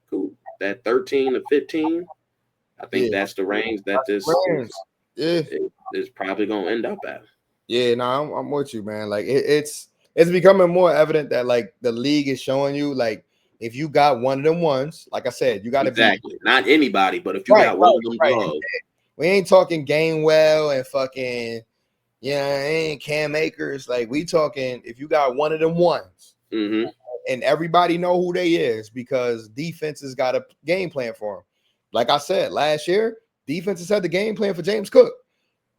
Cool. That 13 to 15, I think Yeah. that's the range that this Rams. Yeah. is probably going to end up at. Yeah, no, I'm with you, man. Like it's becoming more evident that like the league is showing you, like, if you got one of them ones, like I said, you got to be Exactly. Not anybody, but if you right, got one right, of them right. gloves. We ain't talking Gainwell and fucking ain't Cam Akers. Like, we talking if you got one of them ones, Mm-hmm. and everybody know who they is, because defenses got a game plan for them. Like I said last year, defenses had the game plan for James Cook.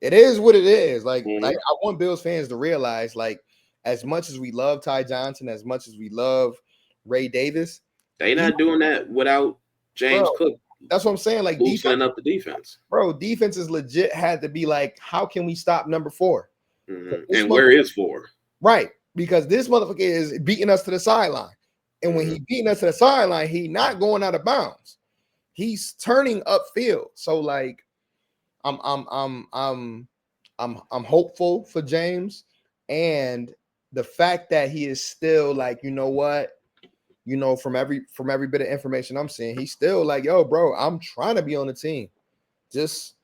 It is what it is. Like Mm-hmm. I want Bills fans to realize, like, as much as we love Ty Johnson, as much as we love Ray Davis, They not doing that without James bro, Cook that's what I'm saying. Like, loosening up the defense. bro, defenses legit had to be like, how can we stop number 4? Mm-hmm. And where is 4? Right, because this motherfucker is beating us to the sideline, and when he beating us to the sideline, he not going out of bounds. He's turning upfield. So like, I'm hopeful for James, and the fact that he is still like, you know what, from every bit of information I'm seeing, he's still like, yo, bro, I'm trying to be on the team. Just,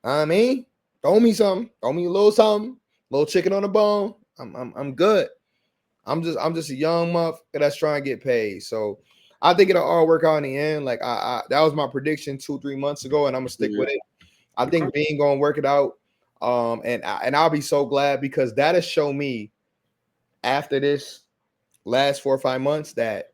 I mean, throw me something, throw me a little something, little chicken on the bone. I'm good. I'm just a young motherfucker that's trying to get paid. So I think it'll all work out in the end. Like I that was my prediction 2-3 months ago, and I'm gonna stick with it. I think Bean gonna work it out. And I'll be so glad, because that'll show me after this last 4 or 5 months that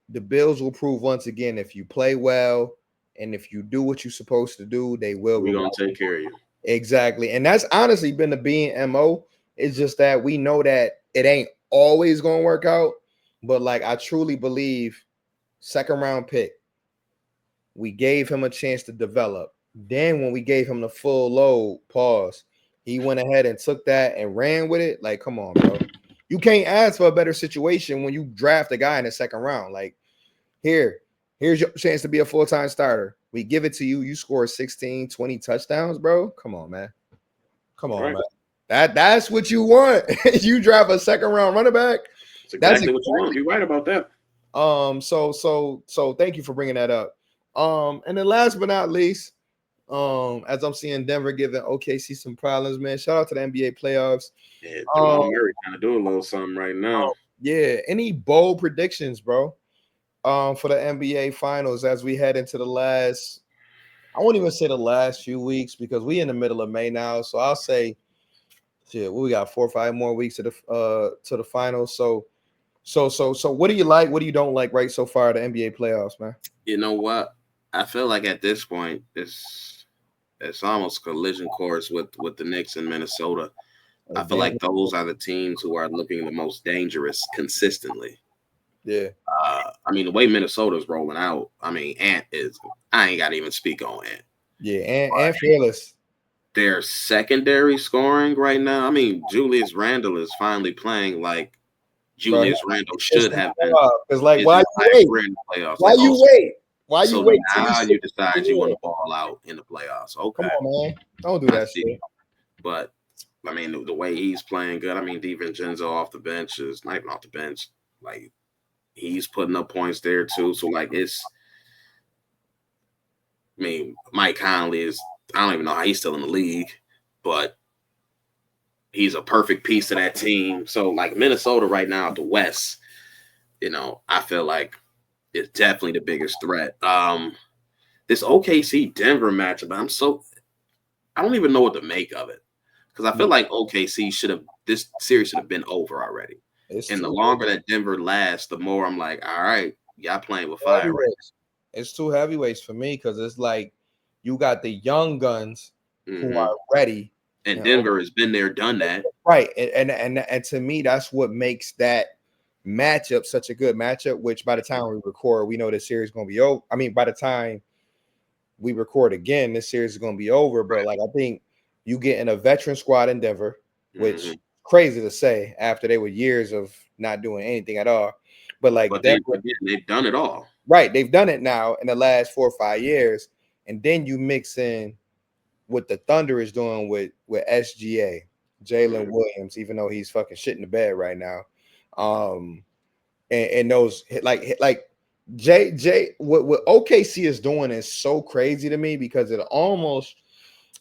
the Bills will prove once again, if you play well and if you do what you're supposed to do, they will. We're gonna take care of you. Exactly. And that's honestly been the BMO. It's just that we know that it ain't always gonna work out. But like I truly believe second round pick, we gave him a chance to develop. Then when we gave him the full load, pause, he went ahead and took that and ran with it. Like, come on, bro. You can't ask for a better situation when you draft a guy in the second round. Like, here's your chance to be a full-time starter. We give it to you. You score 16, 20 touchdowns, bro. Come on, man. Come All on, right. man. That's what you want. You draft a second round running back. That's That's exactly what you want. You're right about that. so thank you for bringing that up. And then last but not least, as I'm seeing Denver giving OKC some problems, man. Shout out to the NBA playoffs. Yeah, Um, Jamal Murray trying to do a little something right now. yeah. Any bold predictions, bro? For the NBA finals as we head into the last, I won't even say the last few weeks because we in the middle of May now. So I'll say, shit, we got 4 or 5 more weeks to the finals. So what do you like? What do you don't like right so far the NBA playoffs, man? You know what? I feel like at this point, it's almost collision course with the Knicks in Minnesota. I feel Damn, like those are the teams who are looking the most dangerous consistently. yeah, I mean, the way Minnesota's rolling out, I mean, Ant is, I ain't got to even speak on Ant. yeah, and fearless. Their secondary scoring right now, I mean, Julius Randle is finally playing like Bro, Julius Randle it's should have been because like his entire career in the playoffs. Like, oh, why you so wait till you now see you decide you want to ball out in the playoffs. come Okay, on, man. Don't do I that see. shit. But I mean, the way he's playing good. I mean, DiVincenzo off the bench is not even off the bench. Like he's putting up points there too. So like it's. I mean, Mike Conley is. I don't even know how he's still in the league, but he's a perfect piece to that team. So like Minnesota right now at the West, I feel like it's definitely the biggest threat. This OKC Denver matchup, I don't even know what to make of it because I feel like OKC this series should have been over already. It's And the too longer that Denver lasts, the more I'm like, all right, y'all playing with fire right heavyweights. It's two heavyweights for me because it's like you got the young guns now. who are ready, And and Denver has been there, done that. right, and to me that's what makes that matchup such a good matchup. Which by the time we record, we know this series is gonna be over. I mean, by the time we record again, this series is gonna be over. But like I think you get in a veteran squad in Denver, Mm-hmm. which crazy to say after they were years of not doing anything at all. But like But Denver, they've done it all. right, they've done it now in the last 4 or 5 years, and then you mix in what the Thunder is doing with SGA, Jalen Mhm. Williams, even though he's fucking shit in the bed right now. And those like J what OKC is doing is so crazy to me because it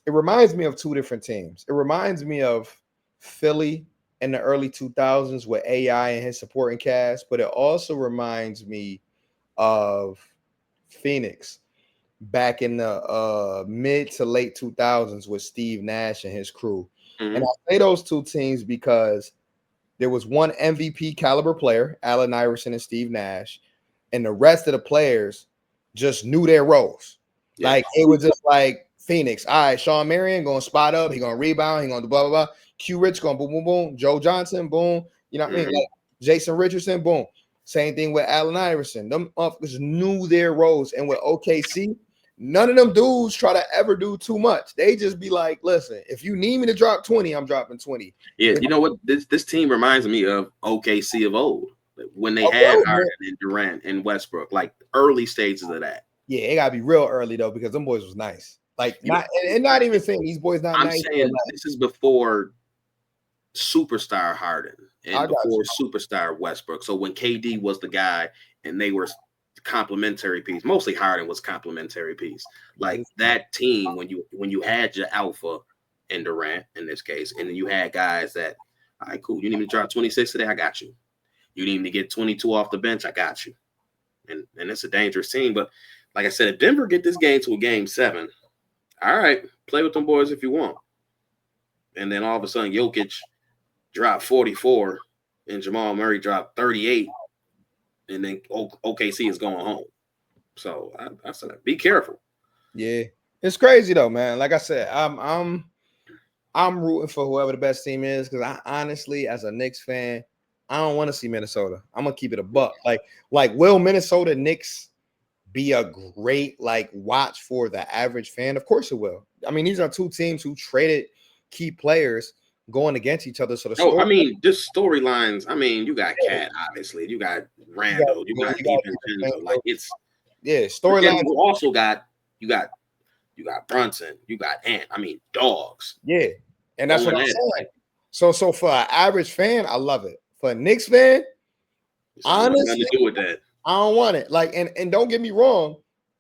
reminds me of two different teams. It reminds me of Philly in the early 2000s with AI and his supporting cast, but it also reminds me of Phoenix back in the mid to late 2000s with Steve Nash and his crew. And Mhm. I say those two teams because there was one MVP caliber player, Allen Iverson and Steve Nash, and the rest of the players just knew their roles. Yeah. Like it was just like Phoenix. All right, Sean Marion going to spot up. He going to rebound. He going to blah, blah, blah. Q Rich going boom, boom, boom. Joe Johnson, boom. You know what I mean? Mhm. Like Jason Richardson, boom. Same thing with Allen Iverson. Them motherfuckers knew their roles. And with OKC, none of them dudes try to ever do too much. They just be like, listen, if you need me to drop 20, I'm dropping 20. Yeah, If you know what? This team reminds me of OKC of old when they a had little Harden bit, and Durant and Westbrook, like early stages of that. yeah, it gotta be real early though because them boys was nice. Like You know, not and not even saying these boys not I'm nice, but saying like this is before superstar Harden I and got before you. superstar Westbrook. So when KD was the guy and they were complementary piece, mostly Harden was complementary piece. Like that team when you had your alpha and Durant in this case, and then you had guys that, all right, cool. You need me to drop 26 today? I got you. You need me to get 22 off the bench? I got you. And it's a dangerous team. But like I said, if Denver get this game to a game 7, all right, play with them boys if you want. And then all of a sudden, Jokic dropped 44 and Jamal Murray dropped 38, and then OKC is going home. So I said, be careful. Yeah, it's crazy though, man. Like I said, I'm rooting for whoever the best team is because I honestly, as a Knicks fan, I don't want to see Minnesota. I'm gonna keep it a buck. Like will Minnesota Knicks be a great like watch for the average fan? Of course it will. I mean, these are two teams who traded key players going against each other. So the Oh, story, I mean, just storylines. I mean, you got Cat, obviously. You got Randall. You got DiVincenzo. Like it's, yeah, but then storyline. you also got you got Brunson. You got Ant. I mean, dogs Yeah, and that's what going I'm at it. saying. Like, So for an average fan, I love it. For a Knicks fan, this ain't got nothing honestly, to do with that. I don't want it. Like, and don't get me wrong,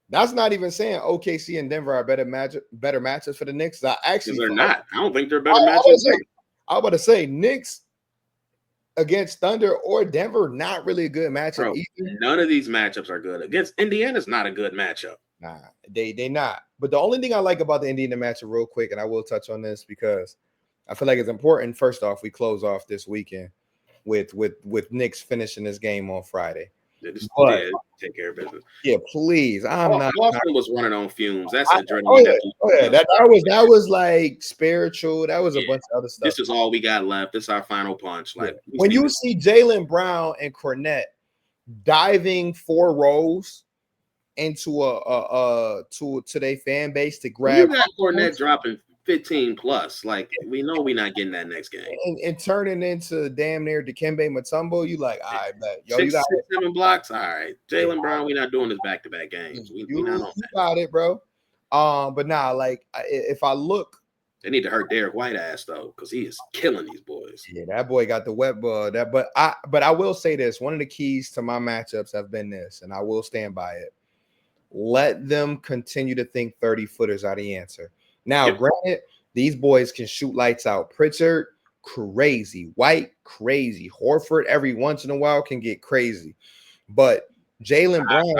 that's not even saying OKC and Denver are better matches for the Knicks. I Because actually they're thought, not. I don't think they're I, better I matchups was either. say, I was about to say Knicks against Thunder or Denver, not really a good matchup Bro, either. none of these matchups are good. Against Indiana's not a good matchup. Nah, they not. But the only thing I like about the Indiana matchup, real quick, and I will touch on this because I feel like it's important. First off, we close off this weekend with Knicks finishing this game on Friday. They just But take care of business. yeah, please, I'm not. Boston was running on fumes. That's I, adrenaline. oh yeah, that was like spiritual. That was a Yeah. bunch of other stuff. This is all we got left. This is our final punch. Like When you see Jaylen Brown and Cornette diving 4 rows into to their fan base to when you grab got Fournette dropping 15 plus, like we know we're not getting that next game. and turning into damn near Dikembe Mutombo, you like, I bet yo, Six, you got 7 blocks. All right, Jaylen Brown, we're not doing this back-to-back games. We not on that. got it, bro. But now, like, if I look. They need to hurt Derek White ass though, because he is killing these boys. Yeah, that boy got the wet ball. But I will say this: one of the keys to my matchups have been this, and I will stand by it. Let them continue to think 30-footers are the answer. Now, granted, these boys can shoot lights out. Pritchard, crazy. White, crazy. Horford, every once in a while, can get crazy. But Jaylen Brown,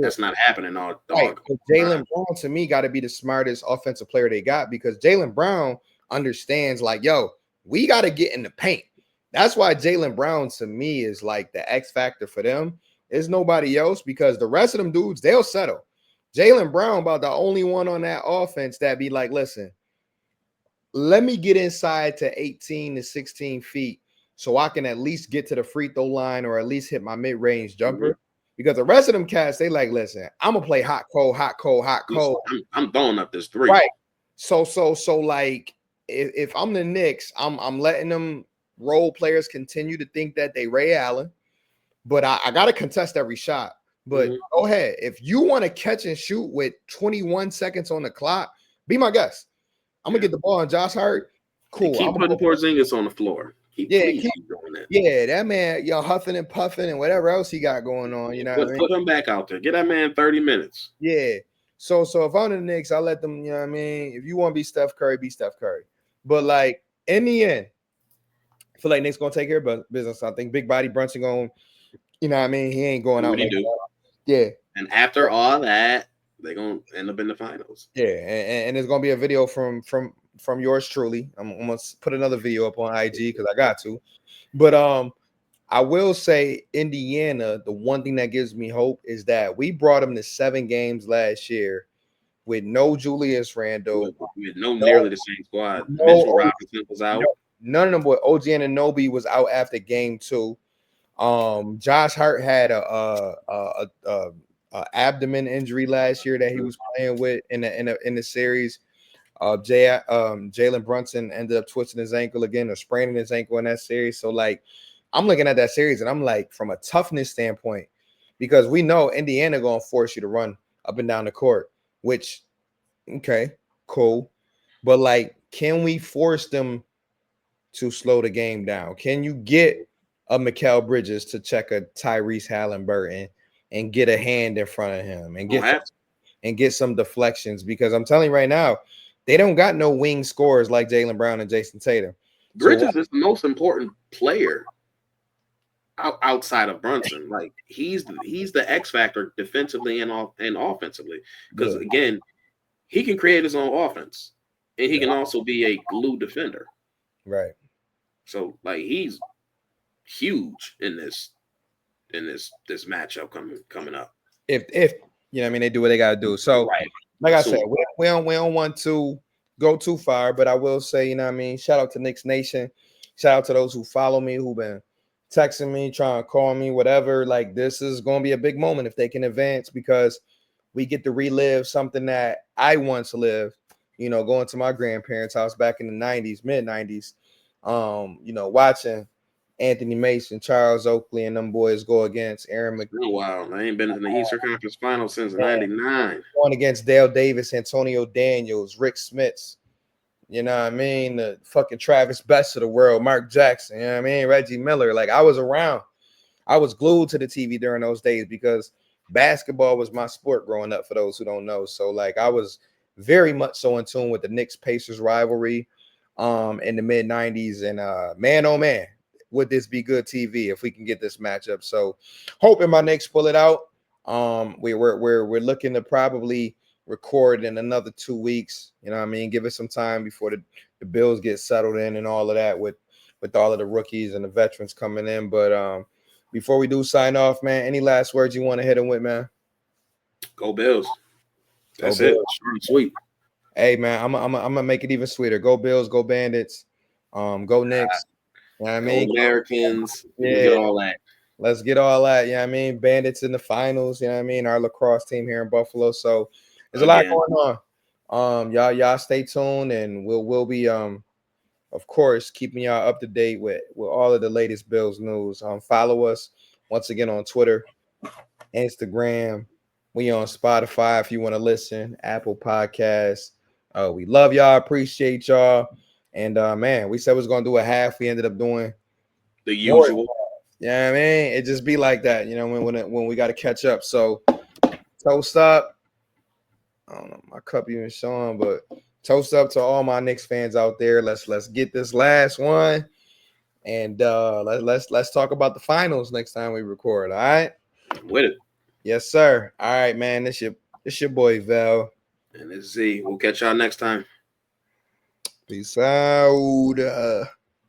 that's not happening all right. Jaylen Brown to me got to be the smartest offensive player they got because Jaylen Brown understands like, yo, we got to get in the paint. That's why Jaylen Brown to me is like the X factor for them. There's nobody else because the rest of them dudes, they'll settle. Jaylen Brown about the only one on that offense that be like, listen, let me get inside to 18 to 16 feet so I can at least get to the free throw line or at least hit my mid-range jumper. Mm-hmm. Because the rest of them cats, they like, listen, I'm gonna play hot, cold, hot, cold, hot, cold. I'm throwing up this 3. Right. So like if I'm the Knicks, I'm letting them role players continue to think that they Ray Allen, but I gotta contest every shot. But go ahead. If you want to catch and shoot with 21 seconds on the clock, be my guest. I'm gonna get the ball on Josh Hart. Cool. Keep putting Porzingis on the floor. Keep doing that. Yeah, that man, huffing and puffing and whatever else he got going on. You know, what I mean? Put him back out there. Get that man 30 minutes. Yeah. So if I'm the Knicks, I let them. You know what I mean? If you want to be Steph Curry, be Steph Curry. But like in the end, I feel like Knicks gonna take care of business. I think big body Brunson going. You know what I mean? He ain't going out. Like that. Yeah. And after all that, they're gonna end up in the finals. Yeah, and there's gonna be a video from yours truly. I'm gonna put another video up on IG because I got to. But I will say Indiana, the one thing that gives me hope is that we brought them to 7 games last year with no Julius Randle, with nearly the same squad. Mitchell Robinson was out. None of them. But OG Anunoby was out after game 2. Josh Hart had a abdomen injury last year that he was playing with in the series. Jalen Brunson ended up twisting his ankle again or spraining his ankle in that series. So like I'm looking at that series and I'm like, from a toughness standpoint, because we know Indiana gonna force you to run up and down the court, which okay, cool. But like, can we force them to slow the game down? Can you get a Mikal Bridges to check a Tyrese Halliburton and get a hand in front of him and get some deflections? Because I'm telling you right now, they don't got no wing scorers like Jaylen Brown and Jason Tatum. Bridges is the most important player outside of Brunson. Like he's the X factor defensively and offensively. Because again, he can create his own offense, and he can also be a glue defender. Right. So like he's huge in this matchup coming up. If you know what I mean, they do what they gotta do. So like I said, we don't want to go too far, but I will say, you know what I mean? Shout out to Knicks Nation. Shout out to those who follow me, who've been texting me, trying to call me, whatever. Like, this is going to be a big moment if they can advance, because we get to relive something that I once lived, you know, going to my grandparents' house back in the 90s, mid 90s, you know, watching Anthony Mason, Charles Oakley, and them boys go against Aaron McNeil. Oh, wow. I ain't been in the Eastern Conference Finals since '99. Going against Dale Davis, Antonio Daniels, Rick Smits, you know what I mean? The fucking Travis Best of the world, Mark Jackson, you know what I mean? Reggie Miller. Like, I was around. I was glued to the TV during those days because basketball was my sport growing up, for those who don't know. So, like, I was very much so in tune with the Knicks Pacers rivalry in the mid 90s. And man, oh man, would this be good TV if we can get this matchup? So, hoping my Knicks pull it out. We're looking to probably record in another 2 weeks. You know what I mean? Give it some time before the Bills get settled in and all of that with all of the rookies and the veterans coming in. But before we do sign off, man, any last words you want to hit them with, man? Go Bills. That's Go it. Bills. Short and sweet. Hey, man, I'm gonna make it even sweeter. Go Bills, go Bandits, go Knicks. You know what I Go mean? Americans. Yeah. Get all that. Let's get all that. You know what I mean? Bandits in the finals. You know what I mean? Our lacrosse team here in Buffalo. So there's a lot going on. Y'all stay tuned, and we'll be of course keeping y'all up to date with all of the latest Bills news. Follow us once again on Twitter, Instagram. We on Spotify if you want to listen, Apple Podcasts. We love y'all, appreciate y'all. And man, we said we was gonna do a half. We ended up doing the usual. Yeah, I mean, it just be like that, you know, when we got to catch up. So toast up. I don't know, my cup even showing, but toast up to all my Knicks fans out there. Let's get this last one, and let's talk about the finals next time we record. All right, with it. Yes, sir. All right, man. This your boy Val. And let's see. We'll catch y'all next time. Peace out.